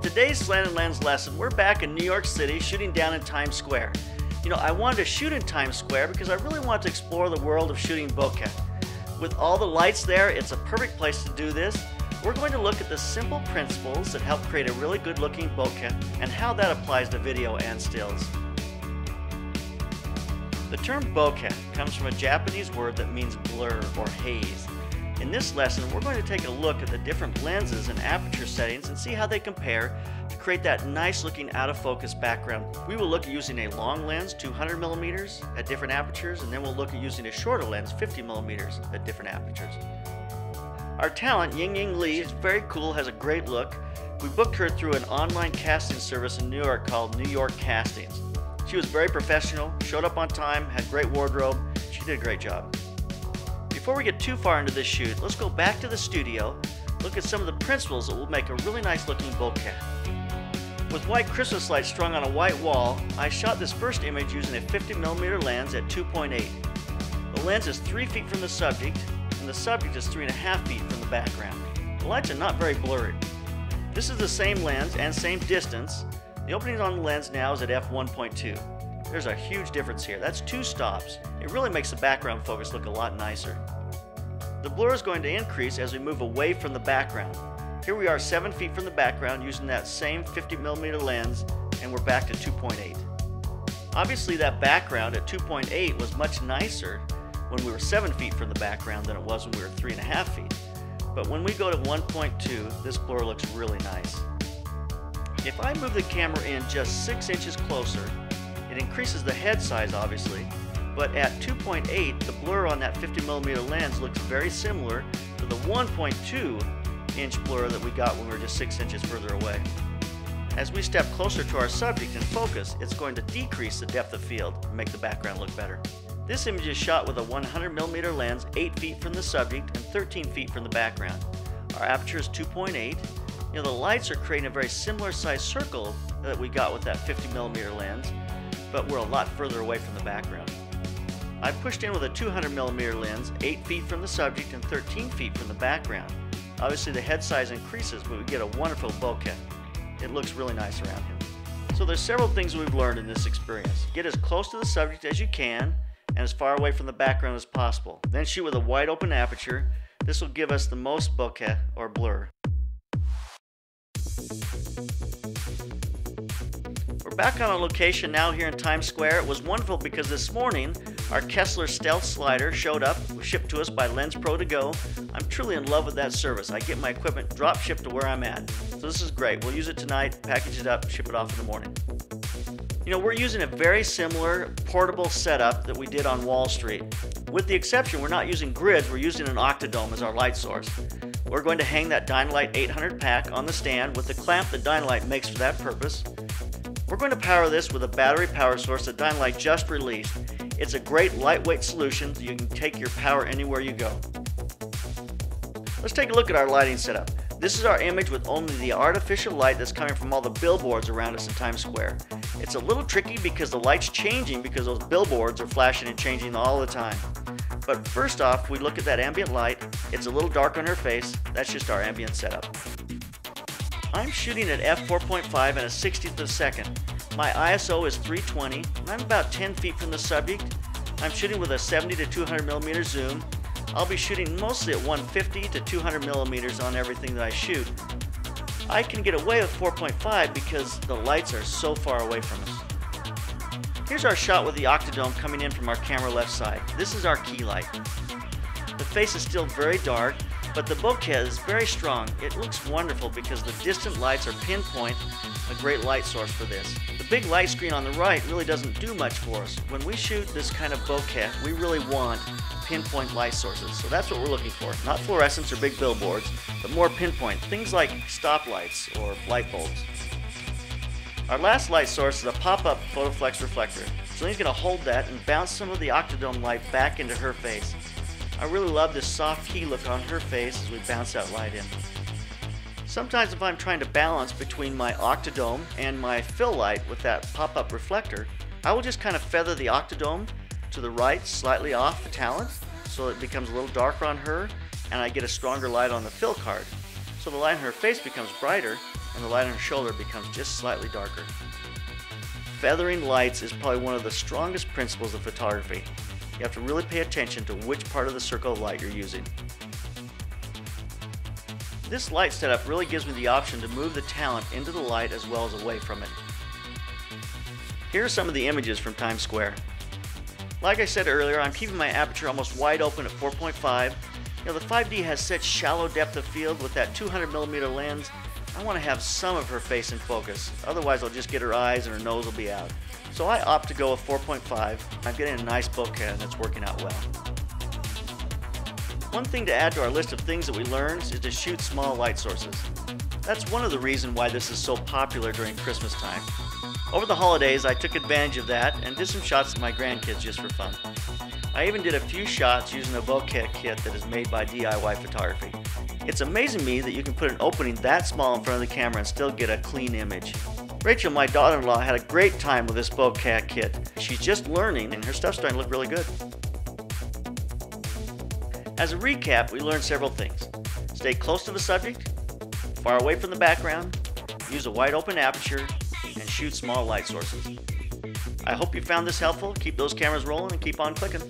today's slanted lens lesson, we're back in New York City shooting down in Times Square. I wanted to shoot in Times Square because I really wanted to explore the world of shooting bokeh. With all the lights there, it's a perfect place to do this. We're going to look at the simple principles that help create a really good looking bokeh and how that applies to video and stills. The term bokeh comes from a Japanese word that means blur or haze. In this lesson, we're going to take a look at the different lenses and aperture settings and see how they compare to create that nice looking out of focus background. We will look at using a long lens, 200mm at different apertures, and then we'll look at using a shorter lens, 50mm at different apertures. Our talent, Ying Ying Lee, is very cool, has a great look. We booked her through an online casting service in New York called New York Castings. She was very professional, showed up on time, had great wardrobe. She did a great job. Before we get too far into this shoot, let's go back to the studio, look at some of the principles that will make a really nice looking bokeh. With white Christmas lights strung on a white wall, I shot this first image using a 50mm lens at 2.8. The lens is 3 feet from the subject, and the subject is 3.5 feet from the background. The lights are not very blurry. This is the same lens and same distance. The opening on the lens now is at f1.2. There's a huge difference here. That's 2 stops. It really makes the background focus look a lot nicer. The blur is going to increase as we move away from the background. Here we are 7 feet from the background using that same 50mm lens, and we're back to 2.8. Obviously that background at 2.8 was much nicer when we were 7 feet from the background than it was when we were 3.5 feet. But when we go to 1.2, this blur looks really nice. If I move the camera in just 6 inches closer, it increases the head size obviously, but at 2.8 the blur on that 50mm lens looks very similar to the 1.2 inch blur that we got when we were just 6 inches further away. As we step closer to our subject and focus, it's going to decrease the depth of field and make the background look better. This image is shot with a 100mm lens 8 feet from the subject and 13 feet from the background. Our aperture is 2.8. The lights are creating a very similar sized circle that we got with that 50mm lens, but we're a lot further away from the background. I pushed in with a 200mm lens 8 feet from the subject and 13 feet from the background. Obviously the head size increases, but we get a wonderful bokeh. It looks really nice around him. So there's several things we've learned in this experience. Get as close to the subject as you can and as far away from the background as possible. Then shoot with a wide open aperture. This will give us the most bokeh or blur. We're back on a location now here in Times Square. It was wonderful because this morning our Kessler Stealth Slider showed up, was shipped to us by Lens Pro to Go. I'm truly in love with that service. I get my equipment drop shipped to where I'm at. So this is great. We'll use it tonight, package it up, ship it off in the morning. We're using a very similar portable setup that we did on Wall Street. With the exception, we're not using grids, we're using an Octodome as our light source. We're going to hang that Dynalite 800 pack on the stand with the clamp that Dynalite makes for that purpose. We're going to power this with a battery power source that Dynalite just released. It's a great lightweight solution so you can take your power anywhere you go. Let's take a look at our lighting setup. This is our image with only the artificial light that's coming from all the billboards around us in Times Square. It's a little tricky because the light's changing because those billboards are flashing and changing all the time. But first off, we look at that ambient light. It's a little dark on her face. That's just our ambient setup. I'm shooting at f4.5 and a 60th of a second. My ISO is 320, and I'm about 10 feet from the subject. I'm shooting with a 70 to 200mm zoom. I'll be shooting mostly at 150 to 200mm on everything that I shoot. I can get away with 4.5 because the lights are so far away from us. Here's our shot with the Octodome coming in from our camera left side. This is our key light. The face is still very dark, but the bokeh is very strong. It looks wonderful because the distant lights are pinpoint, a great light source for this. The big light screen on the right really doesn't do much for us. When we shoot this kind of bokeh, we really want pinpoint light sources. So that's what we're looking for. Not fluorescents or big billboards, but more pinpoint. Things like stoplights or light bulbs. Our last light source is a pop-up photoflex reflector. Celine's going to hold that and bounce some of the Octodome light back into her face. I really love this soft key look on her face as we bounce that light in. Sometimes if I'm trying to balance between my Octodome and my fill light with that pop-up reflector, I will just kind of feather the Octodome to the right, slightly off the talent, so it becomes a little darker on her, and I get a stronger light on the fill card. So the light on her face becomes brighter, and the light on her shoulder becomes just slightly darker. Feathering lights is probably one of the strongest principles of photography. You have to really pay attention to which part of the circle of light you're using. This light setup really gives me the option to move the talent into the light as well as away from it. Here are some of the images from Times Square. Like I said earlier, I'm keeping my aperture almost wide open at 4.5. You know, the 5D has such shallow depth of field with that 200mm lens. I want to have some of her face in focus, otherwise I'll just get her eyes and her nose will be out. So I opt to go with 4.5. I'm getting a nice bokeh and it's working out well. One thing to add to our list of things that we learned is to shoot small light sources. That's one of the reasons why this is so popular during Christmas time. Over the holidays I took advantage of that and did some shots of my grandkids just for fun. I even did a few shots using a bokeh kit that is made by DIY Photography. It's amazing to me that you can put an opening that small in front of the camera and still get a clean image. Rachel, my daughter-in-law, had a great time with this bokeh kit. She's just learning and her stuff's starting to look really good. As a recap, we learned several things. Stay close to the subject, far away from the background, use a wide open aperture, and shoot small light sources. I hope you found this helpful. Keep those cameras rolling and keep on clicking.